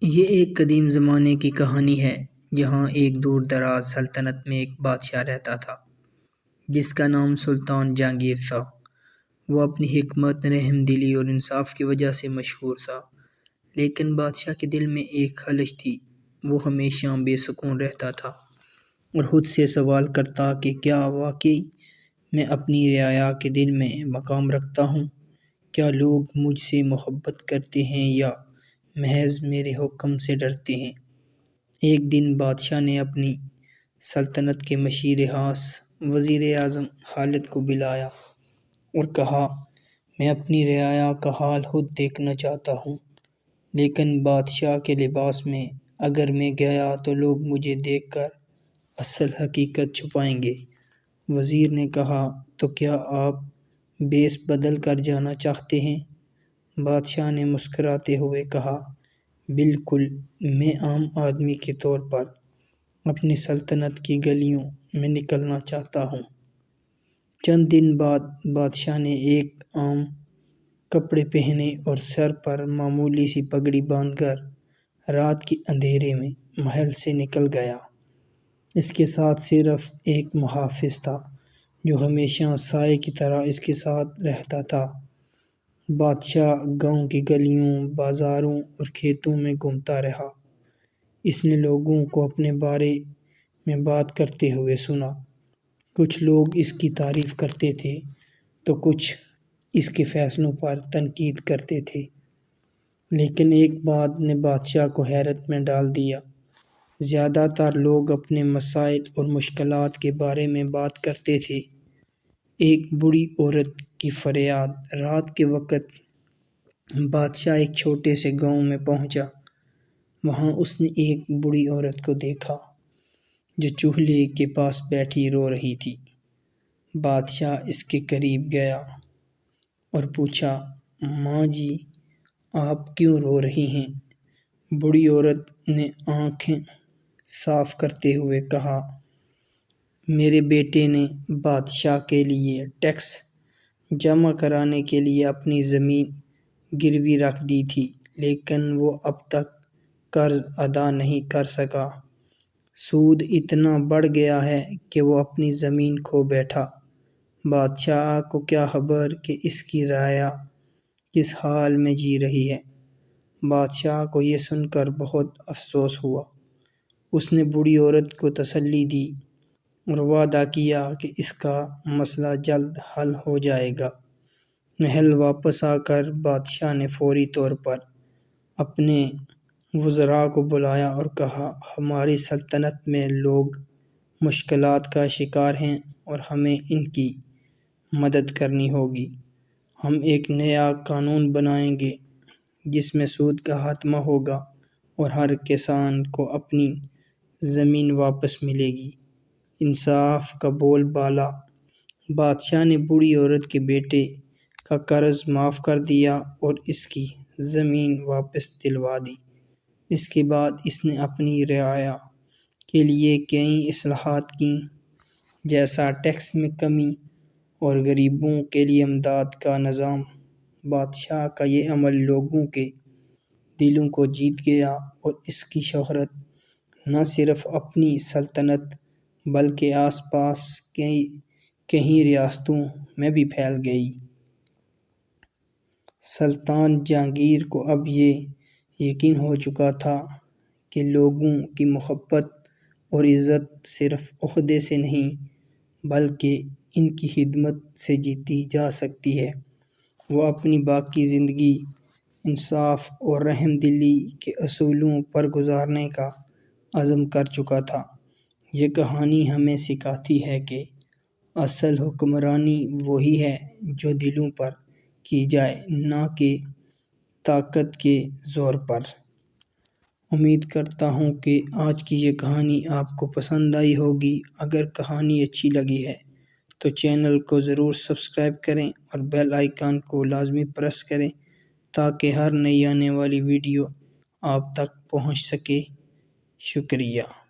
یہ ایک قدیم زمانے کی کہانی ہے جہاں ایک دور دراز سلطنت میں ایک بادشاہ رہتا تھا جس کا نام سلطان جہانگیر تھا۔ وہ اپنی حکمت، رحم دلی اور انصاف کی وجہ سے مشہور تھا، لیکن بادشاہ کے دل میں ایک خلش تھی۔ وہ ہمیشہ بے سکون رہتا تھا اور خود سے سوال کرتا کہ کیا واقعی میں اپنی رعایا کے دل میں مقام رکھتا ہوں؟ کیا لوگ مجھ سے محبت کرتے ہیں یا محض میرے حکم سے ڈرتے ہیں؟ ایک دن بادشاہ نے اپنی سلطنت کے مشیر خاص وزیر اعظم خالد کو بلایا اور کہا، میں اپنی رعایا کا حال خود دیکھنا چاہتا ہوں، لیکن بادشاہ کے لباس میں اگر میں گیا تو لوگ مجھے دیکھ کر اصل حقیقت چھپائیں گے۔ وزیر نے کہا، تو کیا آپ بیس بدل کر جانا چاہتے ہیں؟ بادشاہ نے مسکراتے ہوئے کہا، بالکل، میں عام آدمی کے طور پر اپنی سلطنت کی گلیوں میں نکلنا چاہتا ہوں۔ چند دن بعد بادشاہ نے ایک عام کپڑے پہنے اور سر پر معمولی سی پگڑی باندھ کر رات کے اندھیرے میں محل سے نکل گیا۔ اس کے ساتھ صرف ایک محافظ تھا جو ہمیشہ سائے کی طرح اس کے ساتھ رہتا تھا۔ بادشاہ گاؤں کی گلیوں، بازاروں اور کھیتوں میں گھومتا رہا۔ اس نے لوگوں کو اپنے بارے میں بات کرتے ہوئے سنا۔ کچھ لوگ اس کی تعریف کرتے تھے تو کچھ اس کے فیصلوں پر تنقید کرتے تھے، لیکن ایک بات نے بادشاہ کو حیرت میں ڈال دیا۔ زیادہ تر لوگ اپنے مسائل اور مشکلات کے بارے میں بات کرتے تھے۔ ایک بوڑھی عورت کی فریاد۔ رات کے وقت بادشاہ ایک چھوٹے سے گاؤں میں پہنچا۔ وہاں اس نے ایک بوڑھی عورت کو دیکھا جو چولہے کے پاس بیٹھی رو رہی تھی۔ بادشاہ اس کے قریب گیا اور پوچھا، ماں جی، آپ کیوں رو رہی ہیں؟ بوڑھی عورت نے آنکھیں صاف کرتے ہوئے کہا، میرے بیٹے نے بادشاہ کے لیے ٹیکس جمع کرانے کے لیے اپنی زمین گروی رکھ دی تھی، لیکن وہ اب تک قرض ادا نہیں کر سکا۔ سود اتنا بڑھ گیا ہے کہ وہ اپنی زمین کھو بیٹھا۔ بادشاہ کو کیا خبر کہ اس کی رعایا کس حال میں جی رہی ہے۔ بادشاہ کو یہ سن کر بہت افسوس ہوا۔ اس نے بوڑھی عورت کو تسلی دی اور وعدہ کیا کہ اس کا مسئلہ جلد حل ہو جائے گا۔ محل واپس آ کر بادشاہ نے فوری طور پر اپنے وزراء کو بلایا اور کہا، ہماری سلطنت میں لوگ مشکلات کا شکار ہیں اور ہمیں ان کی مدد کرنی ہوگی۔ ہم ایک نیا قانون بنائیں گے جس میں سود کا خاتمہ ہوگا اور ہر کسان کو اپنی زمین واپس ملے گی۔ انصاف کا بول بالا۔ بادشاہ نے بوڑھی عورت کے بیٹے کا قرض معاف کر دیا اور اس کی زمین واپس دلوا دی۔ اس کے بعد اس نے اپنی رعایا کے لیے کئی اصلاحات کیں، جیسا ٹیکس میں کمی اور غریبوں کے لیے امداد کا نظام۔ بادشاہ کا یہ عمل لوگوں کے دلوں کو جیت گیا اور اس کی شہرت نہ صرف اپنی سلطنت بلکہ آس پاس کئی ریاستوں میں بھی پھیل گئی۔ سلطان جہانگیر کو اب یہ یقین ہو چکا تھا کہ لوگوں کی محبت اور عزت صرف عہدے سے نہیں بلکہ ان کی خدمت سے جیتی جا سکتی ہے۔ وہ اپنی باقی زندگی انصاف اور رحم دلی کے اصولوں پر گزارنے کا عزم کر چکا تھا۔ یہ کہانی ہمیں سکھاتی ہے کہ اصل حکمرانی وہی ہے جو دلوں پر کی جائے، نہ کہ طاقت کے زور پر۔ امید کرتا ہوں کہ آج کی یہ کہانی آپ کو پسند آئی ہوگی۔ اگر کہانی اچھی لگی ہے تو چینل کو ضرور سبسکرائب کریں اور بیل آئیکن کو لازمی پریس کریں تاکہ ہر نئی آنے والی ویڈیو آپ تک پہنچ سکے۔ شکریہ۔